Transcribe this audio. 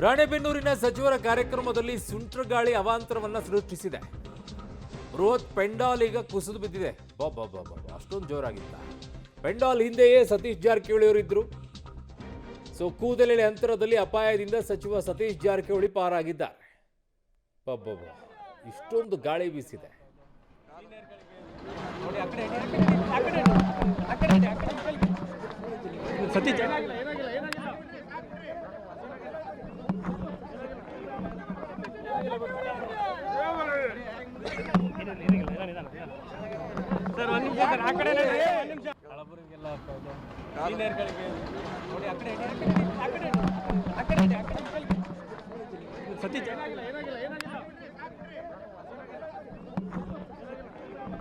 ರಾಣೆಬೆನ್ನೂರಿನ ಸಚಿವರ ಕಾರ್ಯಕ್ರಮದಲ್ಲಿ ಸುಂಟ್ರ ಗಾಳಿ ಅವಾಂತರವನ್ನ ಸೃಷ್ಟಿಸಿದೆ. ಬೃಹತ್ ಪೆಂಡಾಲ್ ಈಗ ಕುಸಿದು ಬಿದ್ದಿದೆ. ಅಷ್ಟೊಂದು ಜೋರಾಗಿತ್ತ. ಪೆಂಡಾಲ್ ಹಿಂದೆಯೇ ಸತೀಶ್ ಜಾರಕಿಹೊಳಿ ಅವರಿದ್ರು. ಸೊ ಕೂದಲೆಳೆ ಅಂತರದಲ್ಲಿ ಅಪಾಯದಿಂದ ಸಚಿವ ಸತೀಶ್ ಜಾರಕಿಹೊಳಿ ಪಾರಾಗಿದ್ದಾರೆ. ಇಷ್ಟೊಂದು ಗಾಳಿ ಬೀಸಿದೆ.